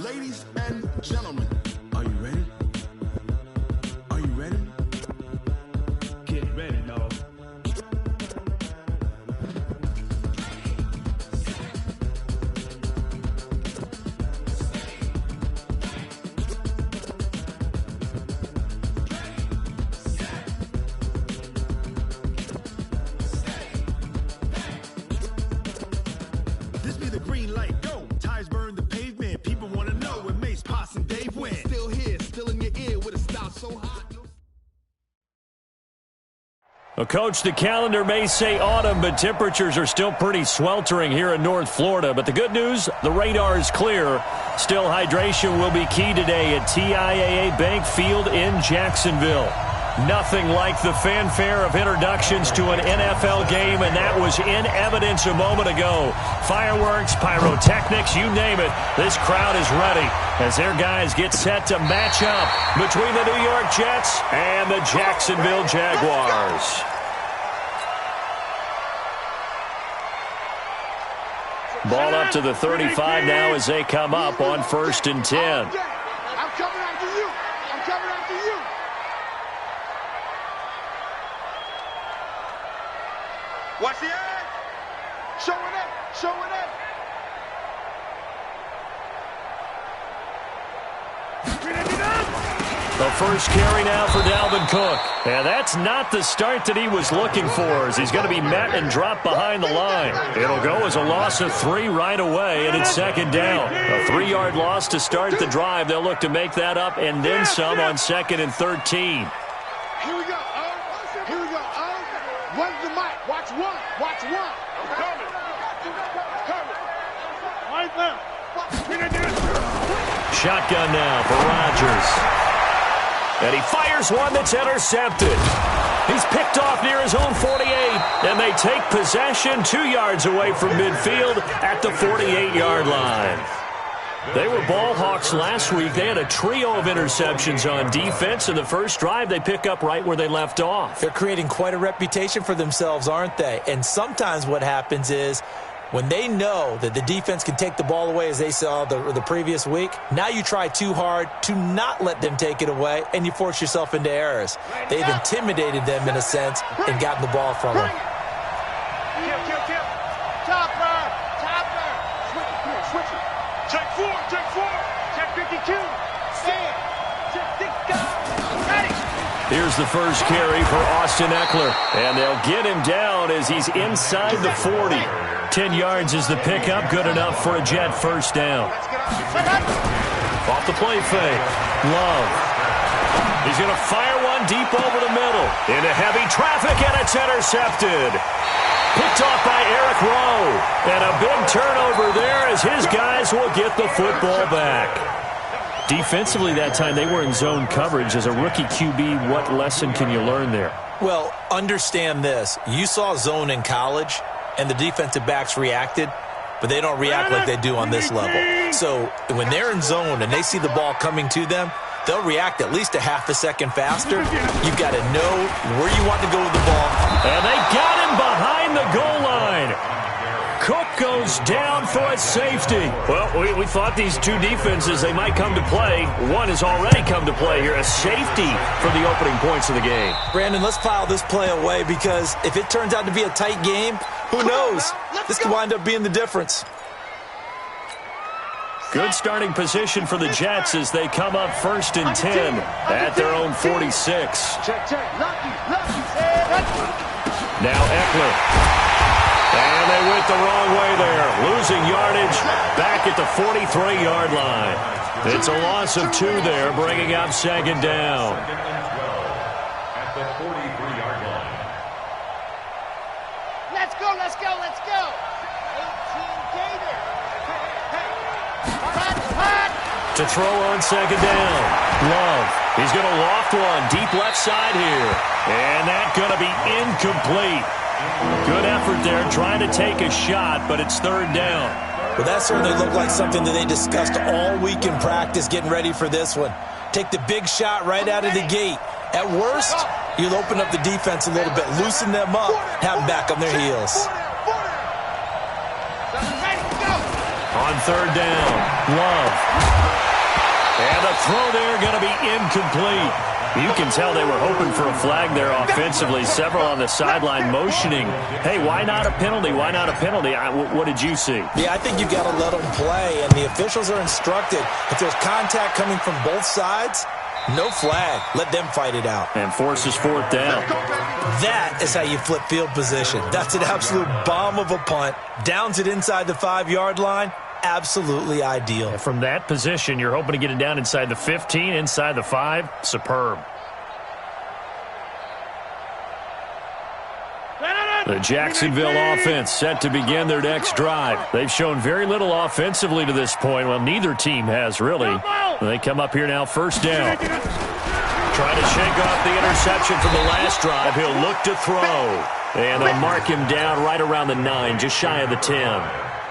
Ladies and gentlemen, are you ready? Are you ready? Get ready, dog. This be the green light, go. Tires burn the pavement. People want to know when Mace, Poss, and Dave win. Still here, still in your ear with a style so hot. Well, Coach, the calendar may say autumn, but temperatures are still pretty sweltering here in North Florida. But the good news, the radar is clear. Still, hydration will be key today at TIAA Bank Field in Jacksonville. Nothing like the fanfare of introductions to an NFL game, and that was in evidence a moment ago. Fireworks, pyrotechnics, you name it. This crowd is ready as their guys get set to match up between the New York Jets and the Jacksonville Jaguars. Ball up to the 35 now as they come up on 1st and 10. I'm coming after you. I'm coming after you. Watch the eye. Showing up. Showing up. The first carry now for Dalvin Cook. And that's not the start that he was looking for, as he's going to be met and dropped behind the line. It'll go as a loss of 3 right away, and it's 2nd down. A 3-yard loss to start the drive. They'll look to make that up and then some on 2nd and 13. Here we go. Here we go. One's the mic. Watch one. Watch one. I'm coming. Coming. Right now. Shotgun now for Rodgers. And he fires one that's intercepted. He's picked off near his own 48, and they take possession 2 yards away from midfield at the 48-yard line. They were ball hawks last week. They had a trio of interceptions on defense. In the first drive, they pick up right where they left off. They're creating quite a reputation for themselves, aren't they? And sometimes what happens is when they know that the defense can take the ball away, as they saw the previous week, now you try too hard to not let them take it away, and you force yourself into errors. They've intimidated them in a sense and gotten the ball from them. Kill. Topper. Switch it. Check 4. Check 52. Stand. Ready. Here's the first carry for Austin Eckler. And they'll get him down as he's inside the 40. 10 yards is the pickup. Good enough for a Jet first down. Off the play fake. Love. He's going to fire one deep over the middle. Into heavy traffic, and it's intercepted. Picked off by Eric Rowe. And a big turnover there as his guys will get the football back. Defensively that time, they were in zone coverage. As a rookie QB, what lesson can you learn there? Well, understand this. You saw zone in college, and the defensive backs reacted, but they don't react like they do on this level. So when they're in zone and they see the ball coming to them, they'll react at least a half a second faster. You've got to know where you want to go with the ball. And they got him behind the goal line. Cook goes down for a safety. Well, we thought these two defenses, they might come to play. One has already come to play here, a safety for the opening points of the game. Brandon, let's file this play away, because if it turns out to be a tight game, who knows? This could wind up being the difference. Good starting position for the Jets as they come up 1st and 10 at their own 46. Check. Now Eckler. And they went the wrong way there. Losing yardage back at the 43-yard line. It's a loss of 2 there, bringing up 2nd down. At the 43-yard line. Let's go. 18 Gator. Hot. To throw on 2nd down. Love. He's going to loft one deep left side here. And that's going to be incomplete. Good effort there, trying to take a shot, but it's 3rd down. Well, that certainly looked like something that they discussed all week in practice, getting ready for this one. Take the big shot right out of the gate. At worst, you'll open up the defense a little bit, loosen them up, have them back on their heels. On 3rd down, Love. And the throw there going to be incomplete. You can tell they were hoping for a flag there offensively. Several on the sideline motioning, hey, why not a penalty? Why not a penalty? What did you see? Yeah, I think you've got to let them play, and the officials are instructed. If there's contact coming from both sides, no flag. Let them fight it out. And forces fourth down. That is how you flip field position. That's an absolute bomb of a punt. Downs it inside the 5-yard line. Absolutely ideal. And from that position, you're hoping to get it down inside the 15, inside the 5. Superb. The Jacksonville offense set to begin their next drive. They've shown very little offensively to this point. Well, neither team has really. They come up here now, first down. Trying to shake off the interception from the last drive. He'll look to throw. And they'll mark him down right around the 9, just shy of the 10.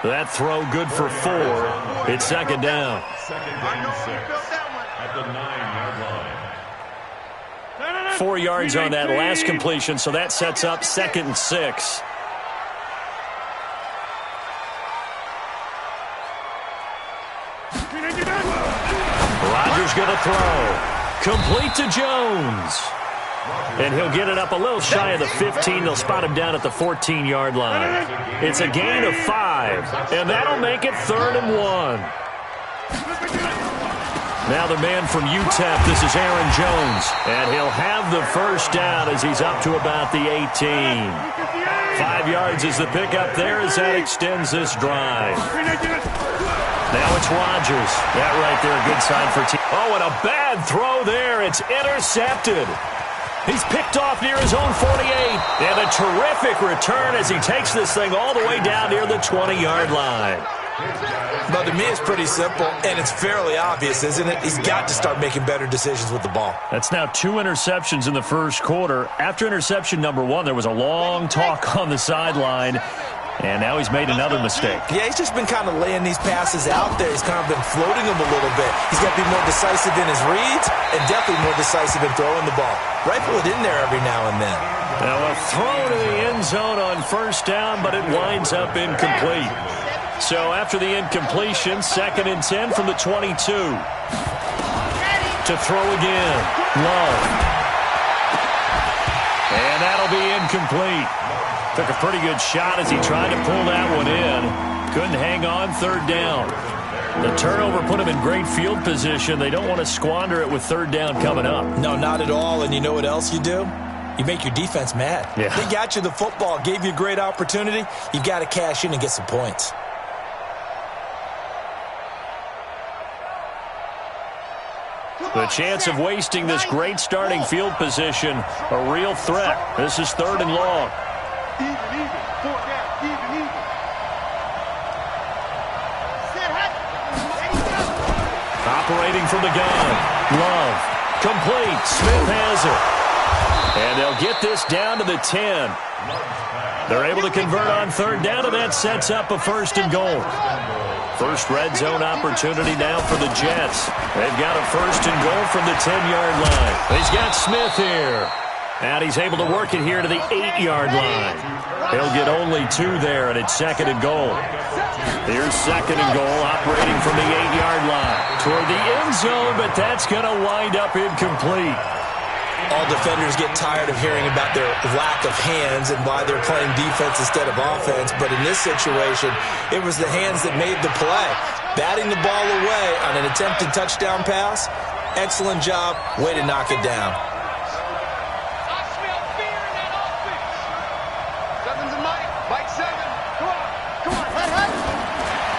That throw good for 4. It's second down. Second and 6 at the 9-yard line. 4 yards on that last completion, so that sets up second and 6. Rodgers going to throw. Complete to Jones. And he'll get it up a little shy of the 15. They'll spot him down at the 14-yard line. It's a gain of 5, and that'll make it 3rd and 1. Now the man from UTEP, this is Aaron Jones, and he'll have the first down as he's up to about the 18. 5 yards is the pickup there as that extends this drive. Now it's Rodgers. That right there, a good sign for team. Oh, and a bad throw there. It's intercepted. He's picked off near his own 48. And a terrific return as he takes this thing all the way down near the 20-yard line. But to me, it's pretty simple, and it's fairly obvious, isn't it? He's got to start making better decisions with the ball. That's now 2 interceptions in the first quarter. After interception number 1, there was a long talk on the sideline. And now he's made another mistake. Yeah, he's just been kind of laying these passes out there. He's kind of been floating them a little bit. He's got to be more decisive in his reads and definitely more decisive in throwing the ball. Rifle it in there every now and then. Now a throw to the end zone on first down, but it winds up incomplete. So after the incompletion, 2nd and 10 from the 22. To throw again. Love. And that'll be incomplete. Took a pretty good shot as he tried to pull that one in. Couldn't hang on, 3rd down. The turnover put him in great field position. They don't want to squander it with 3rd down coming up. No, not at all. And you know what else you do? You make your defense mad. Yeah. They got you the football, gave you a great opportunity. You've got to cash in and get some points. The chance of wasting this great starting field position, a real threat. This is 3rd and long. Even, 4 down, even. Operating from the gun. Love. Complete. Smith has it. And they'll get this down to the 10. They're able to convert on 3rd down, and that sets up a 1st and goal. First red zone opportunity now for the Jets. They've got a 1st and goal from the 10-yard line. He's got Smith here. And he's able to work it here to the 8-yard line. He'll get only 2 there, and it's 2nd and goal. Here's 2nd and goal, operating from the 8-yard line. Toward the end zone, but that's going to wind up incomplete. All defenders get tired of hearing about their lack of hands and why they're playing defense instead of offense. But in this situation, it was the hands that made the play. Batting the ball away on an attempted touchdown pass. Excellent job. Way to knock it down.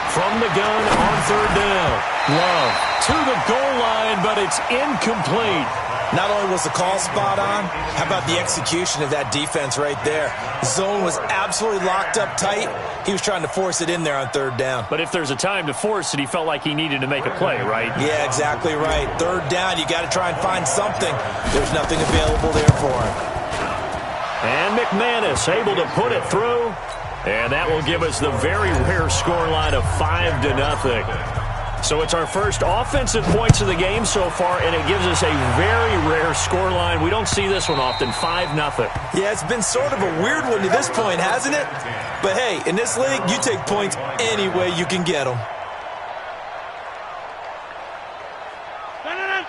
From the gun on 3rd down. Love to the goal line, but it's incomplete. Not only was the call spot on, how about the execution of that defense right there? The zone was absolutely locked up tight. He was trying to force it in there on 3rd down. But if there's a time to force it, he felt like he needed to make a play, right? Yeah, exactly right. 3rd down, you got to try and find something. There's nothing available there for him. And McManus able to put it through. And that will give us the very rare scoreline of 5-0. So it's our first offensive points of the game so far, and it gives us a very rare scoreline. We don't see this one often, 5-0. Yeah, it's been sort of a weird one to this point, hasn't it? But hey, in this league, you take points any way you can get them.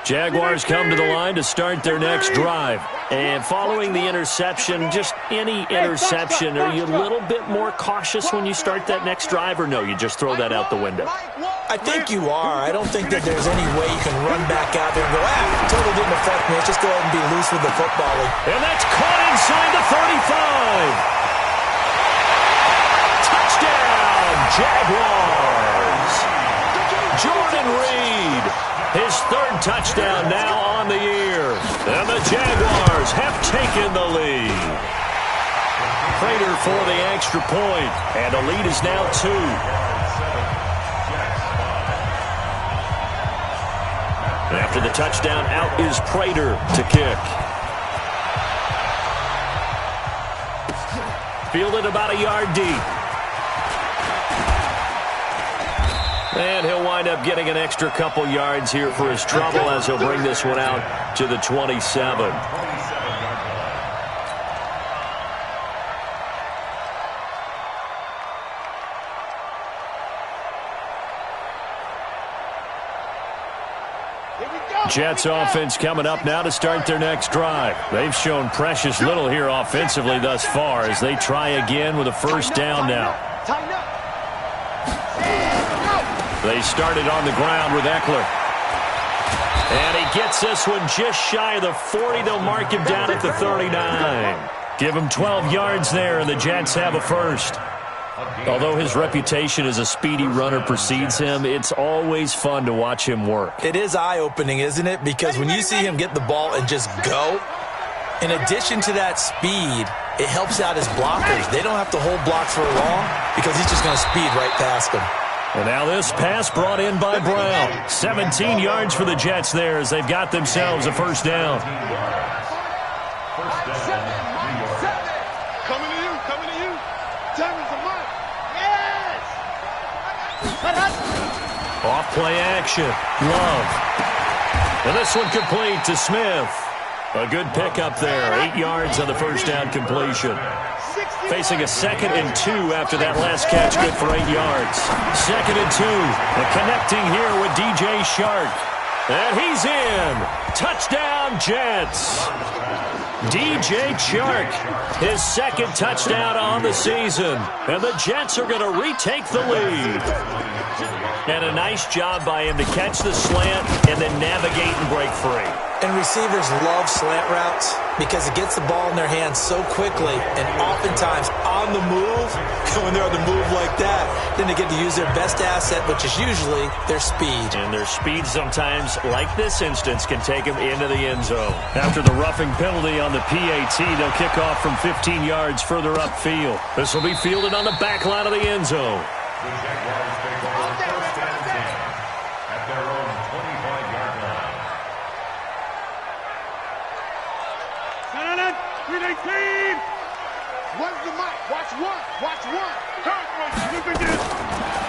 Jaguars come to the line to start their next drive. And following the interception, just any interception, are you a little bit more cautious when you start that next drive, or no, you just throw that out the window? I think you are. I don't think that there's any way you can run back out there and go, totally didn't affect me. Let's just go ahead and be loose with the football. And that's caught inside the 35. Touchdown, Jaguars. Jordan Reed, his third touchdown now on the year. And the Jaguars have taken the lead. Prater for the extra point, and the lead is now 2. After the touchdown, out is Prater to kick. Fielded about a yard deep. And he'll wind up getting an extra couple yards here for his trouble as he'll bring this one out to the 27. Jets offense coming up now to start their next drive. They've shown precious little here offensively thus far as they try again with a first down now. They started on the ground with Eckler. And he gets this one just shy of the 40. They'll mark him down at the 39. Give him 12 yards there, and the Jets have a first. Although his reputation as a speedy runner precedes him, it's always fun to watch him work. It is eye-opening, isn't it? Because when you see him get the ball and just go, in addition to that speed, it helps out his blockers. They don't have to hold blocks for long because he's just going to speed right past them. And now this pass brought in by Brown. 17 yards for the Jets there as they've got themselves a first down. Coming to you, coming to you. Tammy's a mark. Yes! Off play action. Love. And this one complete to Smith. A good pickup there. 8 yards on the first down completion. Facing a 2nd and 2 after that last catch, good for 8 yards. 2nd and 2. And connecting here with DJ Shark. And he's in. Touchdown, Jets. DJ Shark, his 2nd touchdown on the season. And the Jets are going to retake the lead. And a nice job by him to catch the slant and then navigate and break free. And receivers love slant routes because it gets the ball in their hands so quickly and oftentimes on the move. When they're on the move like that, then they get to use their best asset, which is usually their speed. And their speed sometimes, like this instance, can take them into the end zone. After the roughing penalty on the PAT, they'll kick off from 15 yards further upfield. This will be fielded on the back line of the end zone. The Jaguars take over first and 10 at their own 25-yard line. One's the mic. Watch one. Watch one.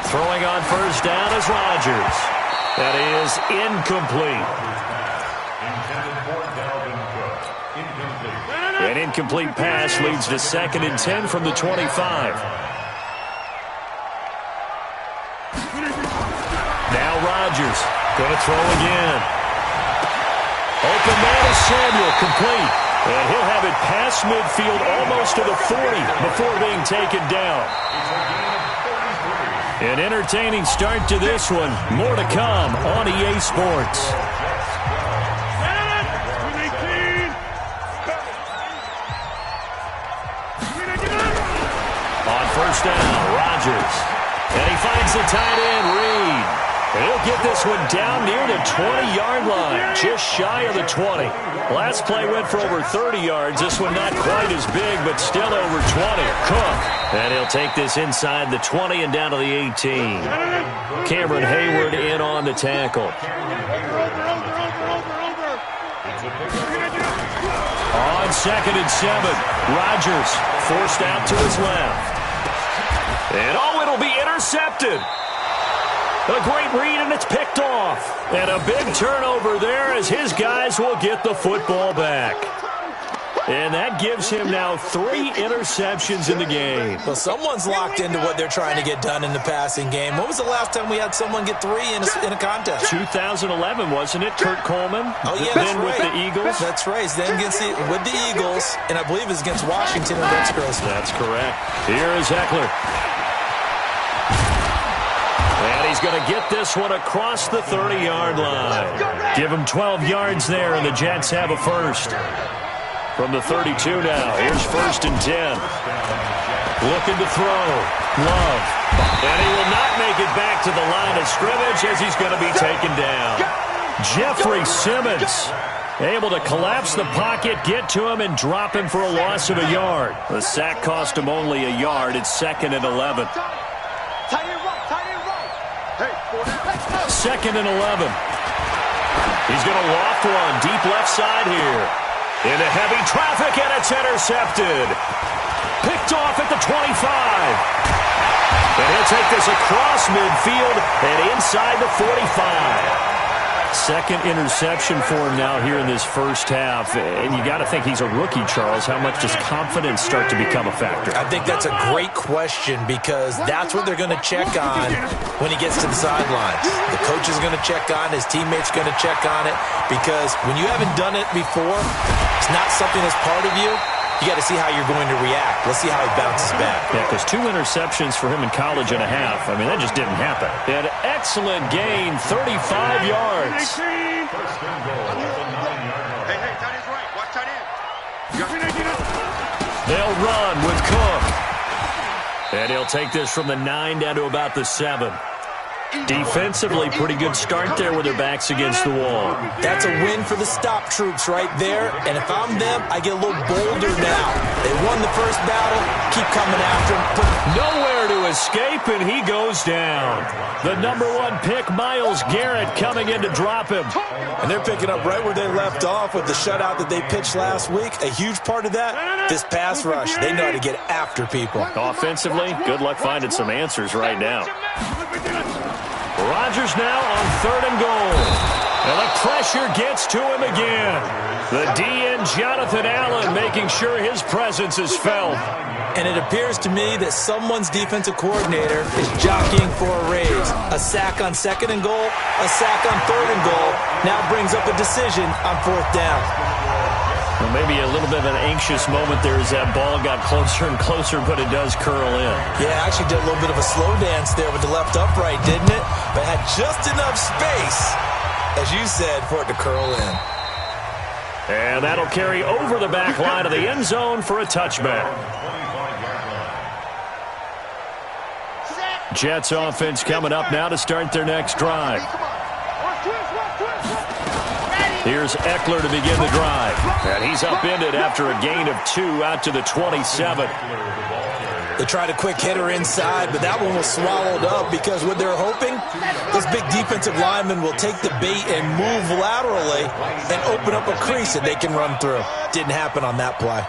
Throwing on first down is Rodgers. That is incomplete. Intended for Dalvin Cook. Incomplete. An incomplete pass leads to 2nd and 10 from the 25. Now Rodgers going to throw again. Open man is Samuel, complete. And he'll have it past midfield almost to the 40 before being taken down. An entertaining start to this one. More to come on EA Sports. On first down, Rodgers. And he finds the tight end, Reed. And he'll get this one down near the 20-yard line, just shy of the 20. Last play went for over 30 yards. This one not quite as big, but still over 20. Cook. And he'll take this inside the 20 and down to the 18. Cameron Hayward in on the tackle. On 2nd and 7, Rodgers forced out to his left. And it'll be intercepted. A great read, and it's picked off. And a big turnover there as his guys will get the football back. And that gives him now 3 interceptions in the game. Well, someone's locked into what they're trying to get done in the passing game. When was the last time we had someone get 3 in a contest? 2011, wasn't it? Kurt Coleman? Oh, yeah, then with the Eagles? That's right. Then with the Eagles, and I believe it's against Washington and Rex Grossman. That's correct. Here is Eckler. And he's going to get this one across the 30-yard line. Give him 12 yards there, and the Jets have a first. From the 32 now, here's 1st and 10. Looking to throw. Love. And he will not make it back to the line of scrimmage as he's going to be taken down. Jeffrey Simmons able to collapse the pocket, get to him, and drop him for a loss of a yard. The sack cost him only a yard. It's 2nd and 11. 2nd and 11. He's going to loft one deep left side here. Into heavy traffic, and it's intercepted. Picked off at the 25. And he'll take this across midfield and inside the 45. 2nd interception for him now here in this first half. And you got to think he's a rookie, Charles. How much does confidence start to become a factor? I think that's a great question because that's what they're going to check on when he gets to the sidelines. The coach is going to check on, his teammates going to check on it, because when you haven't done it before, it's not something that's part of you. You got to see how you're going to react. Let's see how he bounces back. Yeah, because 2 interceptions for him in college and a half. I mean, that just didn't happen. An excellent gain, 35 yards. Hey, tight end's right. Watch tight end. They'll run with Cook. And he'll take this from the 9 down to about the 7. Defensively, pretty good start there with their backs against the wall. That's a win for the stop troops right there. And if I'm them, I get a little bolder now. They won the first battle. Keep coming after him. Nowhere to escape, and he goes down. The number 1 pick, Myles Garrett, coming in to drop him. And they're picking up right where they left off with the shutout that they pitched last week. A huge part of that, this pass rush. They know how to get after people. Offensively, good luck finding some answers right now. Rodgers now on 3rd and goal. And the pressure gets to him again. The DN, Jonathan Allen, making sure his presence is felt. And it appears to me that someone's defensive coordinator is jockeying for a raise. A sack on 2nd and goal, a sack on 3rd and goal, now brings up a decision on 4th down. Well, maybe a little bit of an anxious moment there as that ball got closer and closer, but it does curl in. Yeah, actually did a little bit of a slow dance there with the left upright, didn't it? But had just enough space, as you said, for it to curl in. And that'll carry over the back line of the end zone for a touchback. Jets offense coming up now to start their next drive. Here's Eckler to begin the drive. And he's upended after a gain of 2 out to the 27. They tried a quick hitter inside, but that one was swallowed up because what they're hoping, this big defensive lineman will take the bait and move laterally and open up a crease that they can run through. Didn't happen on that play.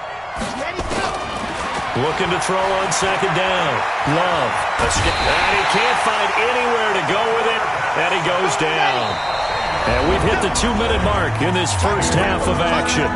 Looking to throw on 2nd down. Love. And he can't find anywhere to go with it, and he goes down. And we've hit the 2-minute mark in this first half of action.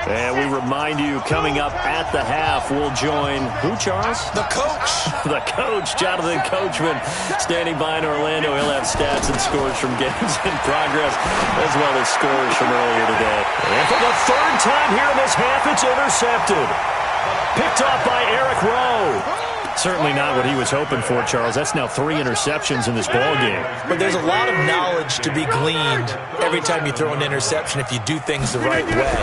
And we remind you, coming up at the half, we'll join who, Charles? The coach. The coach, Jonathan Coachman, standing by in Orlando. He'll have stats and scores from games in progress, as well as scores from earlier today. And for the 3rd time here in this half, it's intercepted. Picked off by Eric Rowe. Certainly not what he was hoping for, Charles. That's now 3 interceptions in this ball game. But there's a lot of knowledge to be gleaned every time you throw an interception if you do things the right way.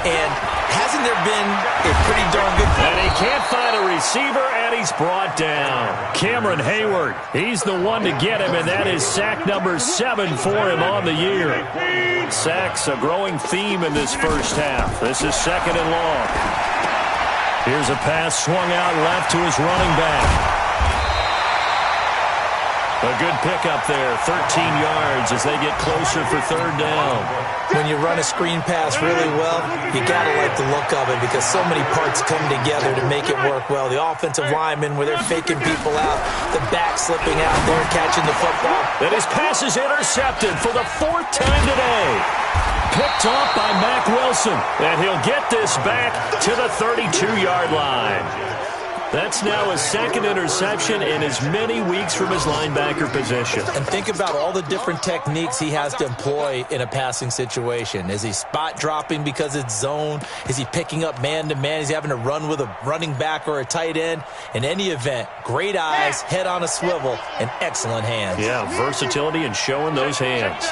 And hasn't there been a pretty darn good... And he can't find a receiver, and he's brought down. Cameron Hayward, he's the one to get him, and that is sack number 7 for him on the year. Sacks, a growing theme in this first half. This is 2nd and long. Here's a pass swung out left to his running back. A good pickup there, 13 yards as they get closer for third down. When you run a screen pass really well, you got to like the look of it because so many parts come together to make it work well. The offensive linemen, where they're faking people out, the back slipping out there, catching the football. And his pass is intercepted for the fourth time today. Picked off by Mack Wilson, and he'll get this back to the 32-yard line. That's now his second interception in as many weeks from his linebacker position. And think about all the different techniques he has to employ in a passing situation. Is he spot dropping because it's zone? Is he picking up man-to-man? Is he having to run with a running back or a tight end? In any event, great eyes, head on a swivel, and excellent hands. Yeah, versatility and showing those hands.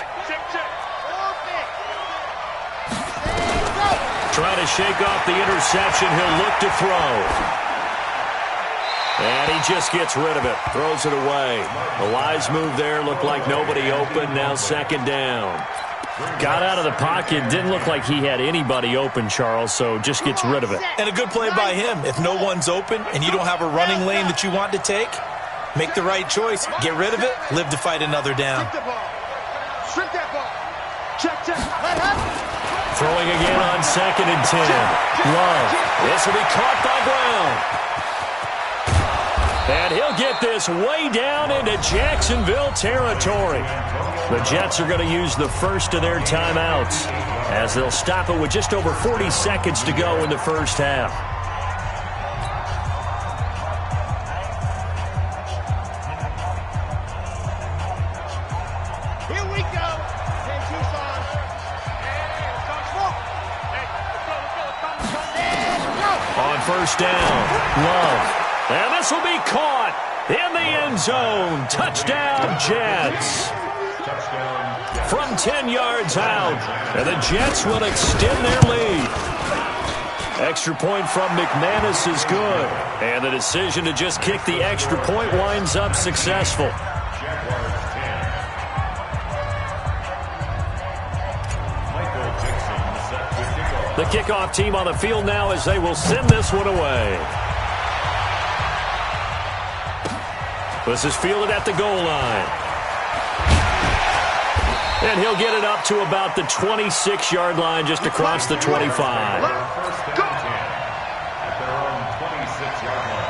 Trying to shake off the interception. He'll look to throw. And he just gets rid of it. Throws it away. A wise move there. Looked like nobody open. Now second down. Got out of the pocket. Didn't look like he had anybody open, Charles, so just gets rid of it. And a good play by him. If no one's open and you don't have a running lane that you want to take, make the right choice. Get rid of it. Live to fight another down. Strip that ball. Check. Throwing again on 2nd and 10. Love. This will be caught by Brown. And he'll get this way down into Jacksonville territory. The Jets are going to use the first of their timeouts as they'll stop it with just over 40 seconds to go in the first half. Here we go. Hey, Tucson. Hey, let's talk smoke. Hey, let's go. On first down, Love. And this will be caught in the end zone. Touchdown, Jets. From 10 yards out. And the Jets will extend their lead. Extra point from McManus is good. And the decision to just kick the extra point winds up successful. The kickoff team on the field now as they will send this one away. This is fielded at the goal line. And he'll get it up to about the 26-yard line, just across the 25. First down 10 at their own 26-yard line.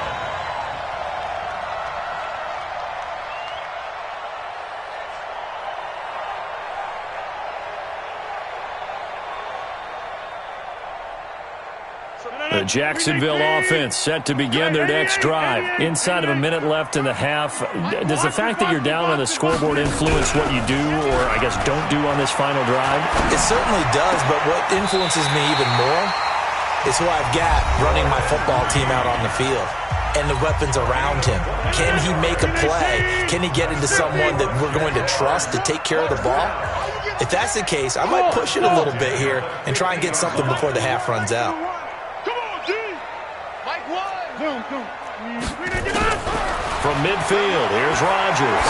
The Jacksonville offense set to begin their next drive. Inside of a minute left in the half. Does the fact that you're down on the scoreboard influence what you do or, I guess, don't do on this final drive? It certainly does, but what influences me even more is who I've got running my football team out on the field and the weapons around him. Can he make a play? Can he get into someone that we're going to trust to take care of the ball? If that's the case, I might push it a little bit here and try and get something before the half runs out. From midfield, here's Rodgers.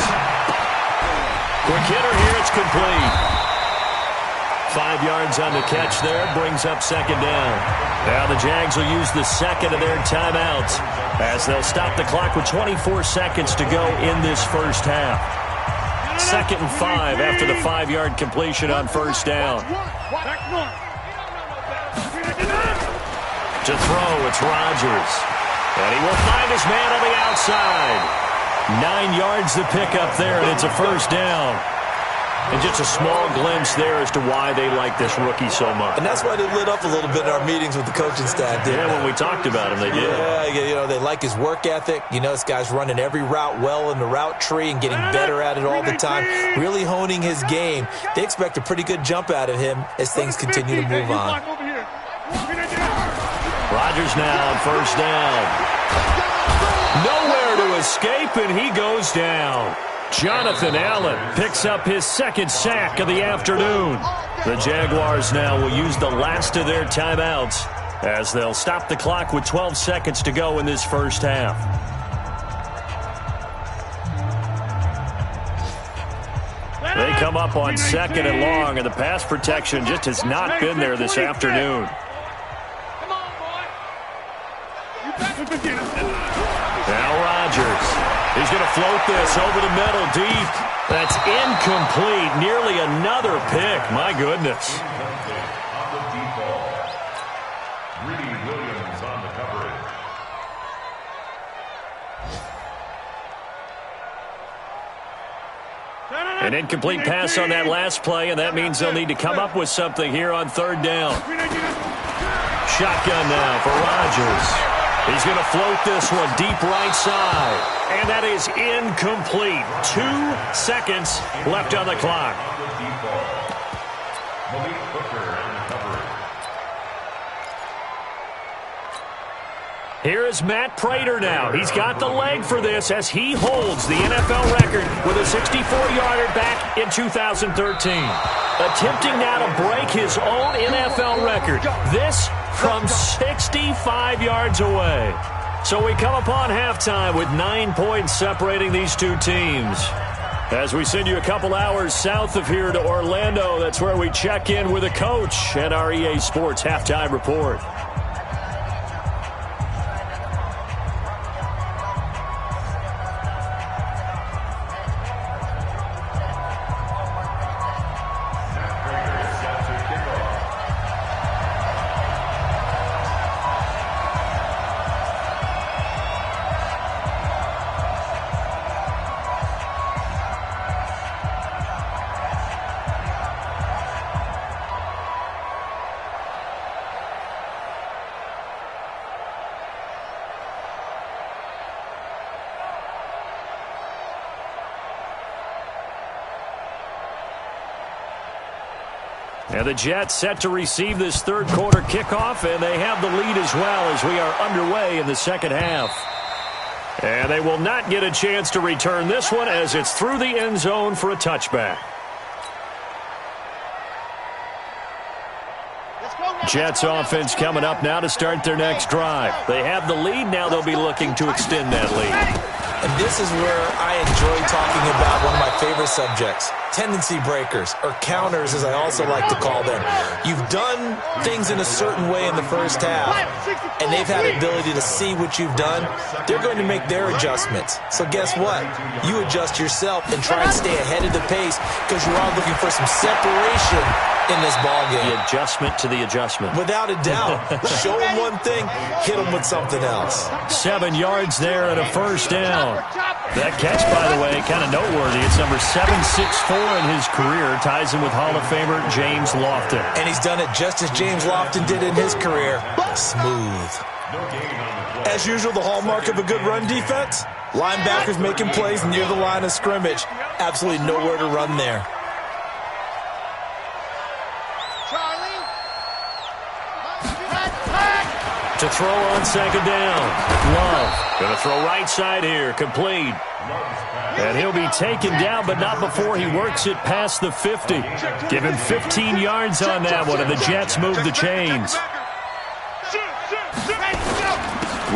Quick hitter here, it's complete. 5 yards on the catch there, brings up second down. Now the Jags will use the second of their timeouts as they'll stop the clock with 24 seconds to go in this first half. 2nd and 5 after the 5-yard completion on first down. To throw, it's Rodgers. And he will find his man on the outside. 9 yards to pick up there, and it's a first down. And just a small glimpse there as to why they like this rookie so much. And that's why they lit up a little bit in our meetings with the coaching staff, didn't they? When we talked about him, they did. Yeah, they like his work ethic. This guy's running every route well in the route tree and getting better at it all the time, really honing his game. They expect a pretty good jump out of him as things continue to move on. Rodgers now on first down. Nowhere to escape, and he goes down. Jonathan Allen picks up his second sack of the afternoon. The Jaguars now will use the last of their timeouts as they'll stop the clock with 12 seconds to go in this first half. They come up on 2nd and long, and the pass protection just has not been there this afternoon. Now Rodgers. He's going to float this over the middle deep. That's incomplete. Nearly another pick. My goodness. On the deep ball. Greedy Williams on the coverage. An incomplete pass on that last play, and that means they'll need to come up with something here on third down. Shotgun now for Rodgers. He's going to float this one deep right side. And that is incomplete. 2 seconds left on the clock. On the deep ball. Malik Hooker on the coverage. Here is Matt Prater now. He's got the leg for this as he holds the NFL record with a 64-yarder back in 2013. Attempting now to break his own NFL record. This from 65 yards away. So we come upon halftime with 9 points separating these two teams. As we send you a couple hours south of here to Orlando, that's where we check in with a coach at our EA Sports Halftime Report. And the Jets set to receive this third quarter kickoff, and they have the lead as well as we are underway in the second half. And they will not get a chance to return this one as it's through the end zone for a touchback. Jets offense coming up now to start their next drive. They have the lead. Now they'll be looking to extend that lead. And this is where I enjoy talking about one of my favorite subjects, tendency breakers, or counters as I also like to call them. You've done things in a certain way in the first half, and they've had the ability to see what you've done. They're going to make their adjustments. So guess what? You adjust yourself and try and stay ahead of the pace because you're all looking for some separation in this ballgame. The adjustment to the adjustment. Without a doubt. Show them one thing, hit them with something else. 7 yards there and a first down. That catch, by the way, kind of noteworthy. It's number 764 in his career. Ties him with Hall of Famer James Lofton. And he's done it just as James Lofton did in his career. Smooth. As usual, the hallmark of a good run defense, linebackers making plays near the line of scrimmage. Absolutely nowhere to run there. To throw on second down. Love going to throw right side here. Complete. And he'll be taken down, but not before he works it past the 50. Give him 15 yards on that one, and the Jets move the chains.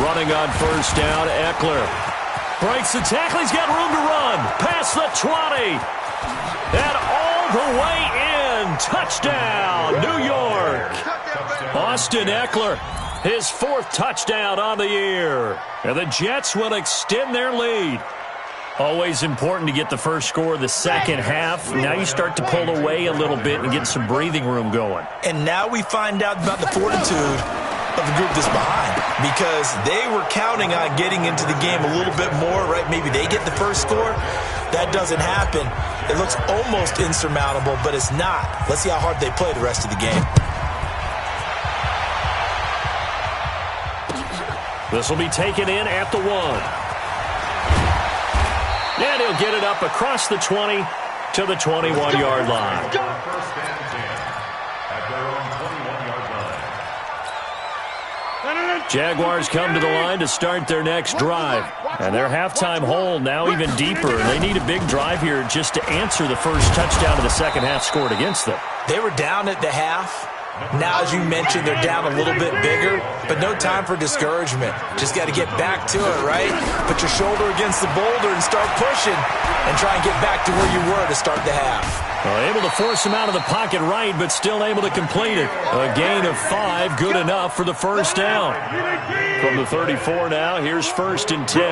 Running on first down, Eckler. Breaks the tackle. He's got room to run. Past the 20. And all the way in. Touchdown, New York. Austin Eckler. His fourth touchdown on the year. And the Jets will extend their lead. Always important to get the first score of the second half. Now you start to pull away a little bit and get some breathing room going. And now we find out about the fortitude of the group that's behind, because they were counting on getting into the game a little bit more, right? Maybe they get the first score. That doesn't happen. It looks almost insurmountable, but it's not. Let's see how hard they play the rest of the game. This will be taken in at the 1. And he'll get it up across the 20 to the 21-yard line. First and 10 at their own 21-yard line. Jaguars come to the line to start their next drive. And their halftime hole now even deeper. They need a big drive here just to answer the first touchdown of the second half scored against them. They were down at the half. Now, as you mentioned, they're down a little bit bigger, but no time for discouragement. Just got to get back to it, right? Put your shoulder against the boulder and start pushing and try and get back to where you were to start the half. Well, able to force him out of the pocket right, but still able to complete it. A gain of 5, good enough for the first down. From the 34 now, here's first and 10.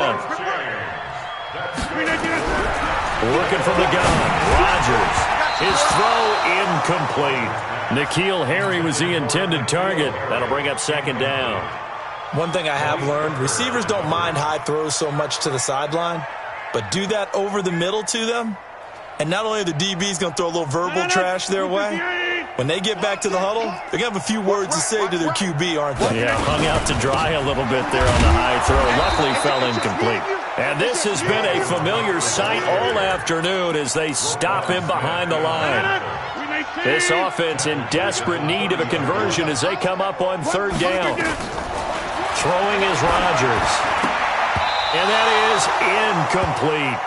Looking from the gun. Rodgers. His throw incomplete. N'Keal Harry was the intended target. That'll bring up second down. One thing I have learned, receivers don't mind high throws so much to the sideline, but do that over the middle to them, and not only are the DBs going to throw a little verbal trash their way, when they get back to the huddle, they're going to have a few words to say to their QB, aren't they? Yeah, hung out to dry a little bit there on the high throw. Luckily fell incomplete. And this has been a familiar sight all afternoon as they stop him behind the line. This offense in desperate need of a conversion as they come up on third down. Throwing is Rodgers. And that is incomplete.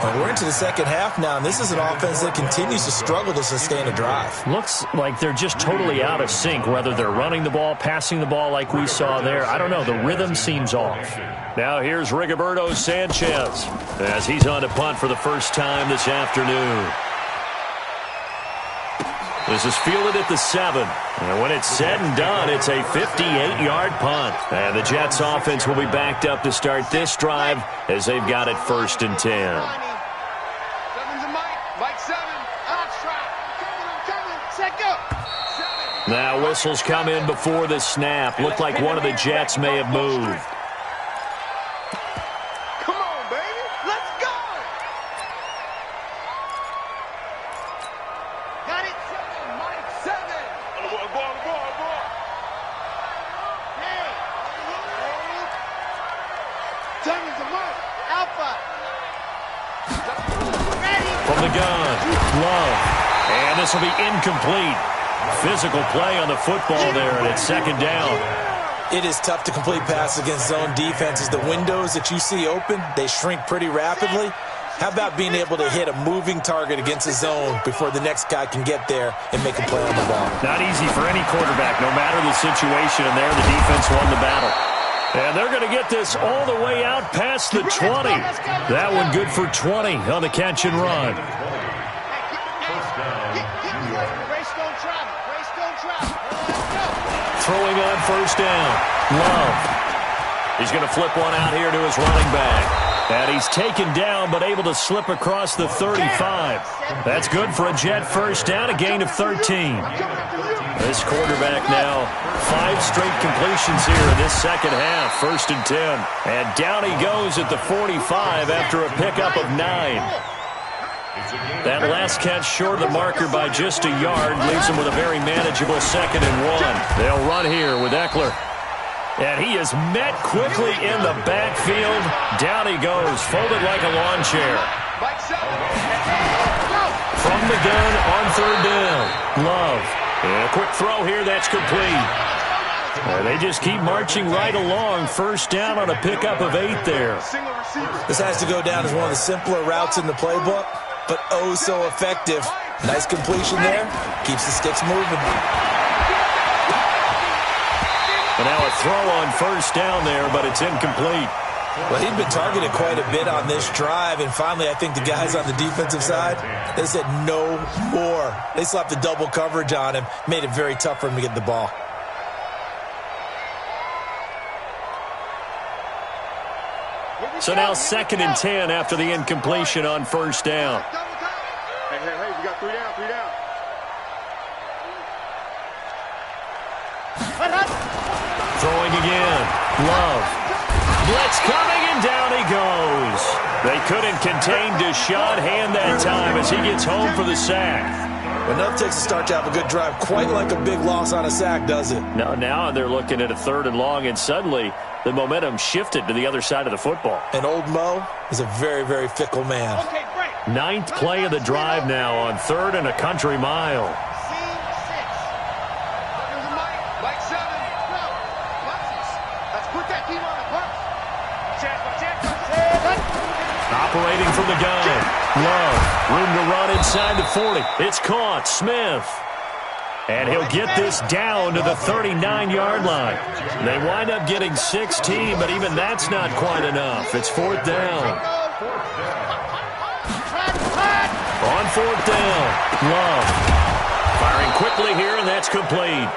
Well, we're into the second half now, and this is an offense that continues to struggle to sustain a drive. Looks like they're just totally out of sync, whether they're running the ball, passing the ball like we saw there. I don't know. The rhythm seems off. Now here's Rigoberto Sanchez as he's on to punt for the first time this afternoon. This is fielded at the 7. And when it's said and done, it's a 58-yard punt. And the Jets offense will be backed up to start this drive as they've got it 1st and 10. Now whistles come in before the snap. Looked like one of the Jets may have moved. Come on, baby. Let's go. Got it. 7, Mike 7. On the ball. Hey. Seven's a Mike. Alpha. Ready. From the gun, Love. And this will be incomplete. Physical play on the football there, and it's second down. It is tough to complete passes against zone defenses. The windows that you see open, they shrink pretty rapidly. How about being able to hit a moving target against a zone before the next guy can get there and make a play on the ball? Not easy for any quarterback, no matter the situation, and there the defense won the battle. And they're going to get this all the way out past the 20. That one good for 20 on the catch and run. Throwing on first down. Love. He's going to flip one out here to his running back. And he's taken down but able to slip across the 35. That's good for a Jet first down, a gain of 13. This quarterback now, 5 straight completions here in this second half, 1st and 10. And down he goes at the 45 after a pickup of 9. That last catch short of the marker by just a yard leaves him with a very manageable 2nd and 1. They'll run here with Eckler. And he is met quickly in the backfield. Down he goes, folded like a lawn chair. From the gun on third down. Love. And a quick throw here, that's complete. They just keep marching right along. First down on a pickup of 8 there. This has to go down as one of the simpler routes in the playbook, but oh so effective. Nice completion there. Keeps the sticks moving. And now a throw on first down there, but it's incomplete. Well, he'd been targeted quite a bit on this drive, and finally I think the guys on the defensive side, they said no more. They slapped the double coverage on him, made it very tough for him to get the ball. So now 2nd and 10 after the incompletion on first down. Hey, we got 3 down, 3 down. Throwing again. Love. Blitz coming, and down he goes. They couldn't contain Deshaun Hand that time as he gets home for the sack. Well, enough takes a start to have a good drive, quite like a big loss on a sack, does it? Now they're looking at a 3rd and long, and suddenly the momentum shifted to the other side of the football. And old Mo is a very, very fickle man. 9th play of the drive now on 3rd and a country mile. Operating from the gun. Love. Room to run inside the 40. It's caught. Smith. And he'll get this down to the 39-yard line. They wind up getting 16, but even that's not quite enough. It's 4th down. On 4th down, Love. Firing quickly here, and that's complete.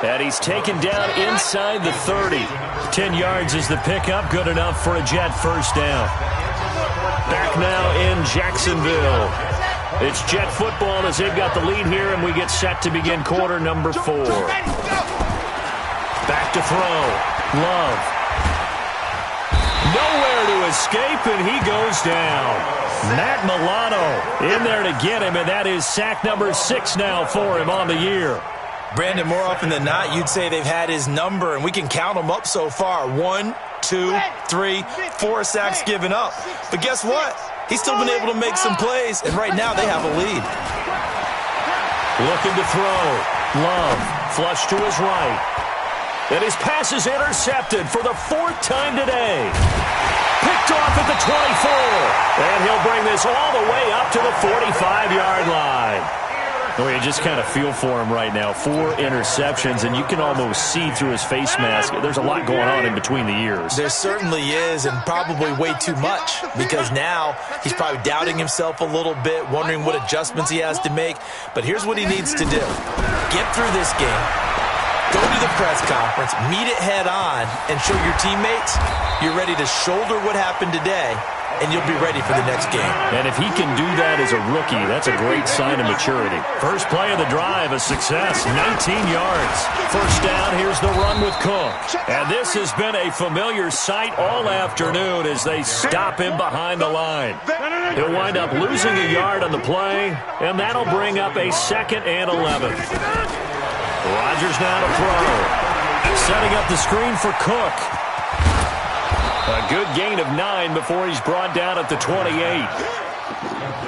And he's taken down inside the 30. 10 yards is the pickup. Good enough for a Jet first down. Back now in Jacksonville. It's Jet football as they've got the lead here, and we get set to begin quarter number 4. Back to throw. Love. Nowhere to escape, and he goes down. Matt Milano in there to get him, and that is sack number 6 now for him on the year. Brandon, more often than not, you'd say they've had his number, and we can count them up so far. 1, 2, 3, 4 sacks given up. But guess what? He's still been able to make some plays, and right now they have a lead. Looking to throw. Love. Flush to his right. And his pass is intercepted for the 4th time today. Picked off at the 24. And he'll bring this all the way up to the 45-yard line. Oh, you just kind of feel for him right now. 4 interceptions, and you can almost see through his face mask. There's a lot going on in between the ears. There certainly is, and probably way too much, because now he's probably doubting himself a little bit, wondering what adjustments he has to make. But here's what he needs to do. Get through this game, go to the press conference, meet it head on, and show your teammates you're ready to shoulder what happened today, and you'll be ready for the next game. And if he can do that as a rookie, that's a great sign of maturity. First play of the drive, a success, 19 yards. First down, here's the run with Cook. And this has been a familiar sight all afternoon as they stop him behind the line. He'll wind up losing a yard on the play, and that'll bring up a 2nd and 11. Rodgers now to throw. Setting up the screen for Cook. A good gain of 9 before he's brought down at the 28.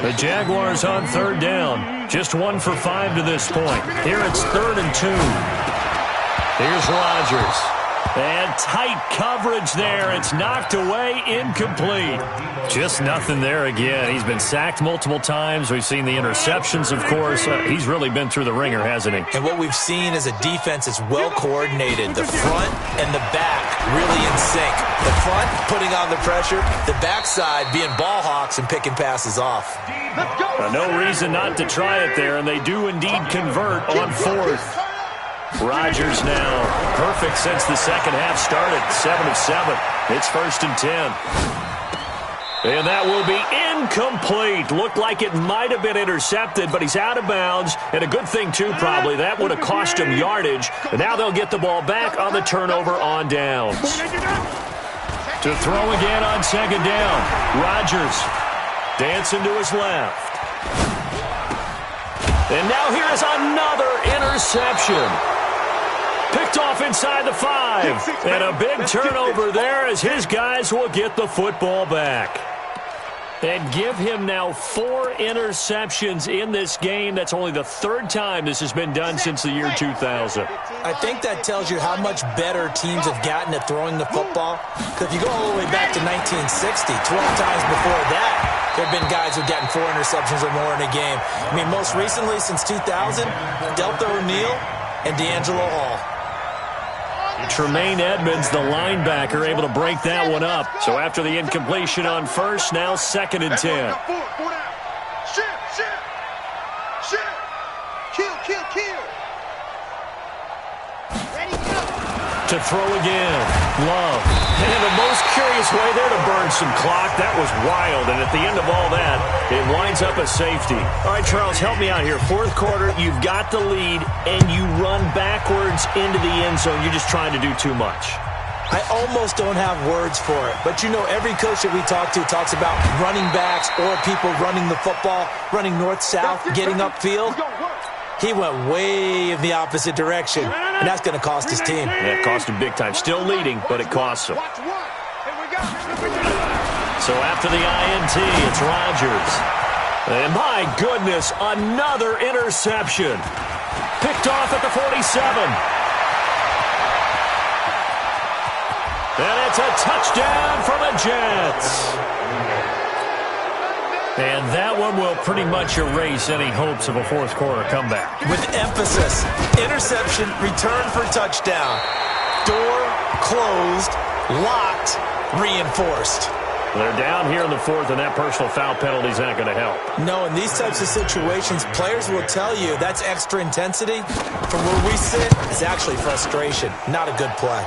The Jaguars on 3rd down. Just 1 for 5 to this point. Here it's 3rd and 2. Here's Rodgers. And tight coverage there. It's knocked away, incomplete. Just nothing there again. He's been sacked multiple times. We've seen the interceptions, of course. He's really been through the ringer, hasn't he? And what we've seen is a defense that's well coordinated. The front and the back really in sync. The front putting on the pressure, the backside being ball hawks and picking passes off. No reason not to try it there, and they do indeed convert on 4th. Rodgers now perfect since the second half started. 7 of 7. It's 1st and 10. And that will be incomplete. Looked like it might have been intercepted, but he's out of bounds. And a good thing, too, probably. That would have cost him yardage. And now they'll get the ball back on the turnover on downs. To throw again on 2nd down. Rodgers dancing to his left. And now here is another interception. Picked off inside the 5. And a big turnover there as his guys will get the football back. And give him now 4 interceptions in this game. That's only the 3rd time this has been done since the year 2000. I think that tells you how much better teams have gotten at throwing the football. Because if you go all the way back to 1960, 12 times before that, there have been guys who've gotten 4 interceptions or more in a game. I mean, most recently, since 2000, Delta O'Neal and D'Angelo Hall. Tremaine Edmonds, the linebacker, able to break that one up. So after the incompletion on 1st, now 2nd and 10. Kill. To throw again. Love. And the most curious way there to burn some clock. That was wild. And at the end of all that, it winds up a safety. All right, Charles, help me out here. 4th quarter, you've got the lead, and you run backwards into the end zone. You're just trying to do too much. I almost don't have words for it. But, you know, every coach that we talk to talks about running backs or people running the football, running north-south, getting upfield. He went way in the opposite direction, and that's going to cost his team. Yeah, it cost him big time. Still leading, but it costs him. So after the INT, it's Rodgers. And my goodness, another interception. Picked off at the 47. And it's a touchdown for the Jets. And that one will pretty much erase any hopes of a 4th quarter comeback. With emphasis, interception, return for touchdown. Door closed, locked, reinforced. They're down here in the fourth, and that personal foul penalty is not going to help. No, in these types of situations, players will tell you that's extra intensity. From where we sit, it's actually frustration. Not a good play.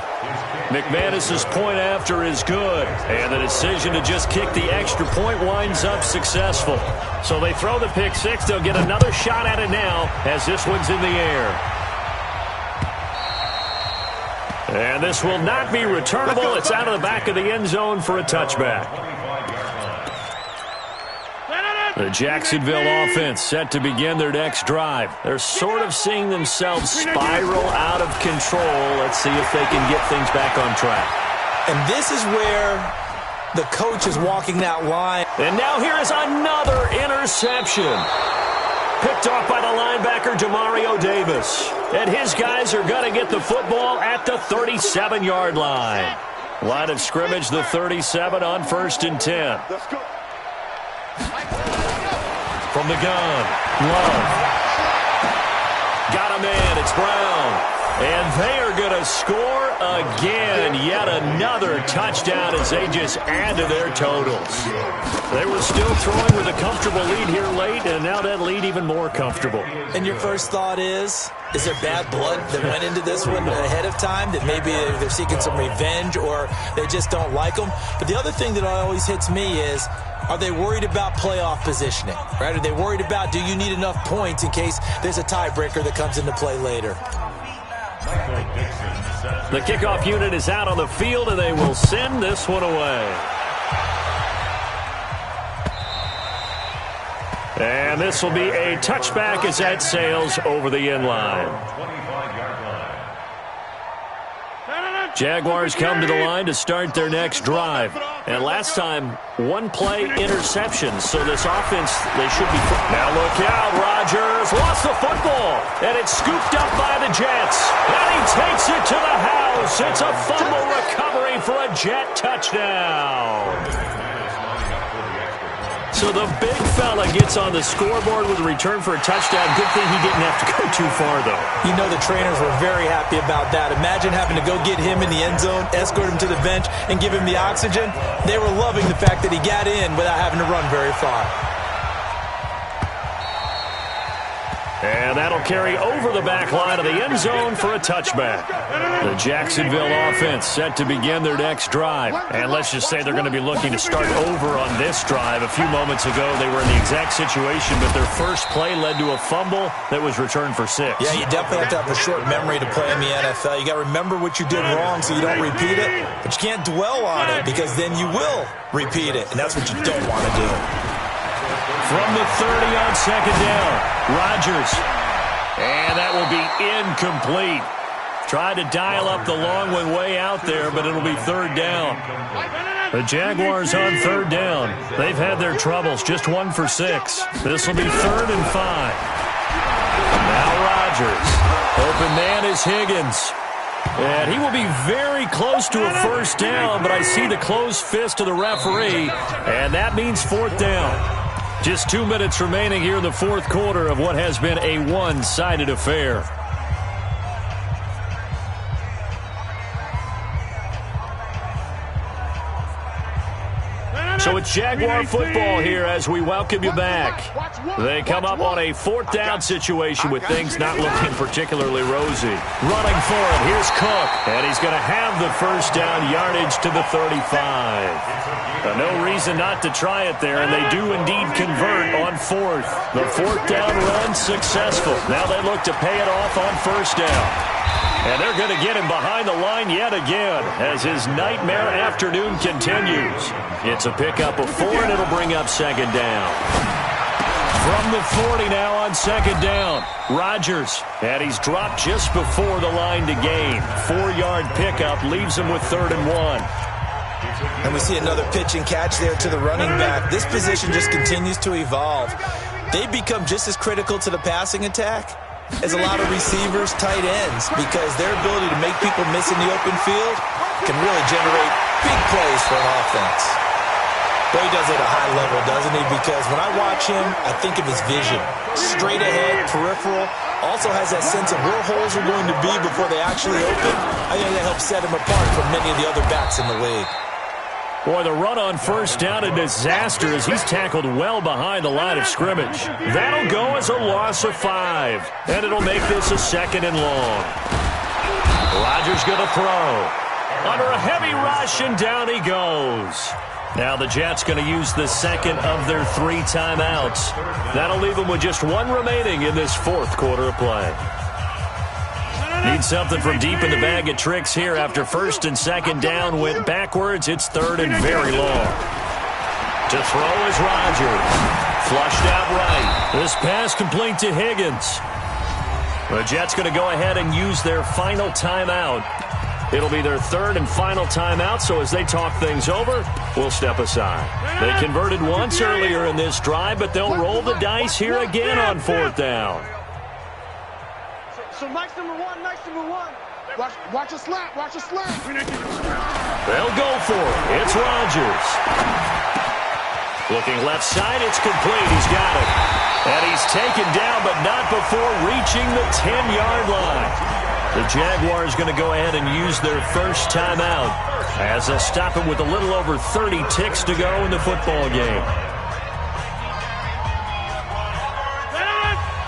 McManus's point after is good, and the decision to just kick the extra point winds up successful. So they throw the pick six. They'll get another shot at it now as this one's in the air. And this will not be returnable. It's out of the back of the end zone for a touchback. The Jacksonville offense set to begin their next drive. They're sort of seeing themselves spiral out of control. Let's see if they can get things back on track. And this is where the coach is walking that line. And now here is another interception. Picked off by the linebacker, Demario Davis. And his guys are going to get the football at the 37-yard line. Line of scrimmage, the 37 on 1st and 10. From the gun, Love. Got a man, it's Brown. And they are going to score again. Yet another touchdown as they just add to their totals. They were still throwing with a comfortable lead here late, and now that lead even more comfortable. And your first thought is there bad blood that went into this one ahead of time, that maybe they're seeking some revenge or they just don't like them? But the other thing that always hits me is, are they worried about playoff positioning? Right? Are they worried about, do you need enough points in case there's a tiebreaker that comes into play later? The kickoff unit is out on the field, and they will send this one away. And this will be a touchback as that sails over the end line. Jaguars come to the line to start their next drive. And last time, one-play interception. So this offense, they should be... Now look out, Rodgers lost the football. And it's scooped up by the Jets. And he takes it to the house. It's a fumble recovery for a Jet touchdown. So the big fella gets on the scoreboard with a return for a touchdown. Good thing he didn't have to go too far, though. You know the trainers were very happy about that. Imagine having to go get him in the end zone, escort him to the bench, and give him the oxygen. They were loving the fact that he got in without having to run very far. And that'll carry over the back line of the end zone for a touchback. The Jacksonville offense set to begin their next drive. And let's just say they're going to be looking to start over on this drive. A few moments ago, they were in the exact situation, but their first play led to a fumble that was returned for 6. Yeah, you definitely have to have a short memory to play in the NFL. You got to remember what you did wrong so you don't repeat it, but you can't dwell on it because then you will repeat it, and that's what you don't want to do. From the 30 on second down, Rodgers. And that will be incomplete. Tried to dial up the long one way out there, but it'll be third down. The Jaguars on third down. They've had their troubles, just 1 for 6. This will be 3rd and 5. Now Rodgers. Open man is Higgins. And he will be very close to a first down, but I see the closed fist of the referee, and that means 4th down. Just 2 minutes remaining here in the fourth quarter of what has been a one-sided affair. So it's Jaguar football here as we welcome you back. They come up on a 4th down situation with things not looking particularly rosy. Running for it, here's Cook, and he's going to have the first down yardage to the 35. No reason not to try it there, and they do indeed convert on 4th. The 4th down run successful. Now they look to pay it off on 1st down. And they're going to get him behind the line yet again as his nightmare afternoon continues. It's a pickup of 4, and it'll bring up 2nd down. From the 40 now on 2nd down, Rodgers. And he's dropped just before the line to gain. 4-yard pickup leaves him with 3rd and 1. And we see another pitch and catch there to the running back. This position just continues to evolve. They become just as critical to the passing attack as a lot of receivers, tight ends, because their ability to make people miss in the open field can really generate big plays for an offense. But he does it at a high level, doesn't he? Because when I watch him, I think of his vision. Straight ahead, peripheral, also has that sense of where holes are going to be before they actually open. I think that helps set him apart from many of the other backs in the league. Boy, the run on first down, a disaster as he's tackled well behind the line of scrimmage. That'll go as a loss of 5, and it'll make this a 2nd and long. Rodgers going to throw. Under a heavy rush, and down he goes. Now the Jets going to use the 2nd of their 3 timeouts. That'll leave them with just 1 remaining in this 4th quarter of play. Need something from deep in the bag of tricks here after 1st and 2nd down went backwards. It's 3rd and very long. To throw is Rodgers. Flushed out right. This pass complete to Higgins. The Jets going to go ahead and use their final timeout. It'll be their 3rd and final timeout, so as they talk things over, we'll step aside. They converted once earlier in this drive, but they'll roll the dice here again on 4th down. So nice number one. Watch a slap. They'll go for it. It's Rodgers. Looking left side, it's complete. He's got it. And he's taken down, but not before reaching the 10-yard line. The Jaguars going to go ahead and use their first timeout as they stop him with a little over 30 ticks to go in the football game.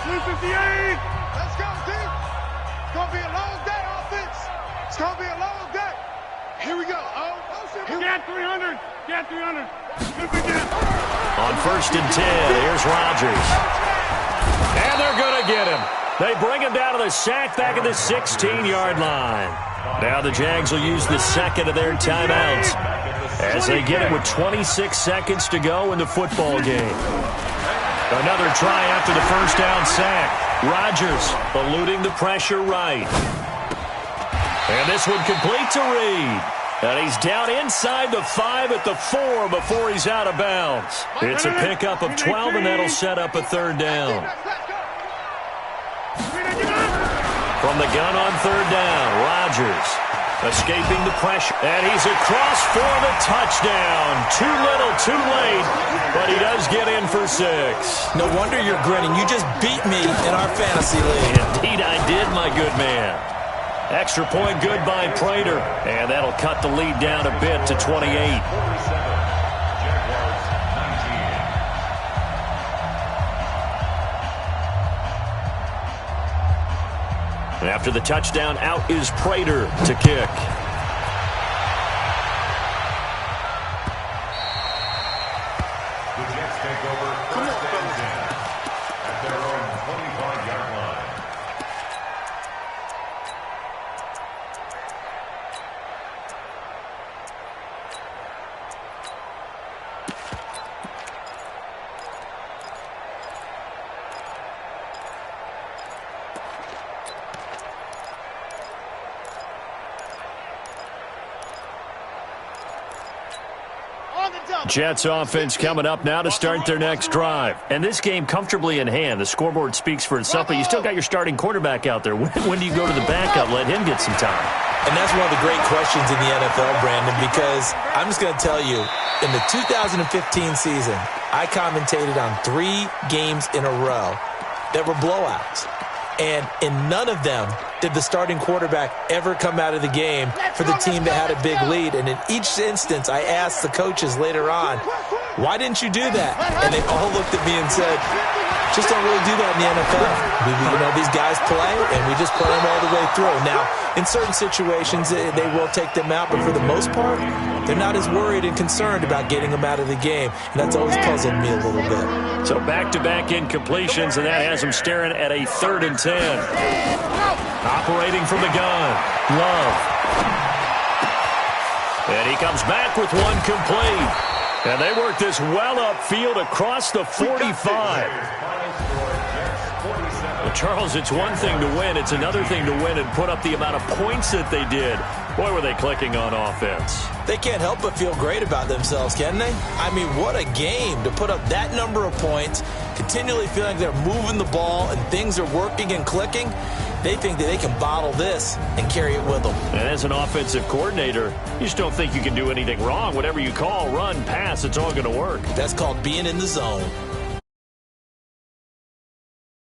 358. Let's go, D. It's going to be a long day, offense. It's going to be a long day. Here we go. Get 300. Get 300. On 1st and 10, here's Rodgers. And they're going to get him. They bring him down to the sack back at the 16-yard line. Now the Jags will use the 2nd of their timeouts as they get it with 26 seconds to go in the football game. Another try after the first down sack. Rodgers eluding the pressure right. And this one complete to Reed. And he's down inside the 5 at the 4 before he's out of bounds. It's a pickup of 12, and that'll set up a 3rd down. From the gun on 3rd down, Rodgers escaping the pressure. And he's across for the touchdown. Too little, too late, but he does get in for 6. No wonder you're grinning. You just beat me in our fantasy league. Indeed I did, my good man. Extra point good by Prater, and that'll cut the lead down a bit to 28. And after the touchdown, out is Prater to kick. The Jets take over 1st and 10 at their own 25-yard line. Jets offense coming up now to start their next drive. And this game comfortably in hand. The scoreboard speaks for itself, but you still got your starting quarterback out there. When do you go to the backup, let him get some time? And that's one of the great questions in the NFL, Brandon, because I'm just going to tell you, in the 2015 season, I commentated on 3 games in a row that were blowouts. And in none of them did the starting quarterback ever come out of the game for the team that had a big lead. And in each instance, I asked the coaches later on, why didn't you do that? And they all looked at me and said, just don't really do that in the NFL. These guys play, and we just play them all the way through. Now, in certain situations, they will take them out, but for the most part, they're not as worried and concerned about getting them out of the game. And that's always puzzled me a little bit. So back-to-back incompletions, and that has them staring at a 3rd and 10. Operating from the gun, Love. And he comes back with one complete. And they work this well upfield across the 45. Well, Charles, it's one thing to win. It's another thing to win and put up the amount of points that they did. Boy, were they clicking on offense. They can't help but feel great about themselves, can they? I mean, what a game to put up that number of points, continually feeling they're moving the ball and things are working and clicking. They think that they can bottle this and carry it with them. And as an offensive coordinator, you just don't think you can do anything wrong. Whatever you call, run, pass, it's all going to work. That's called being in the zone.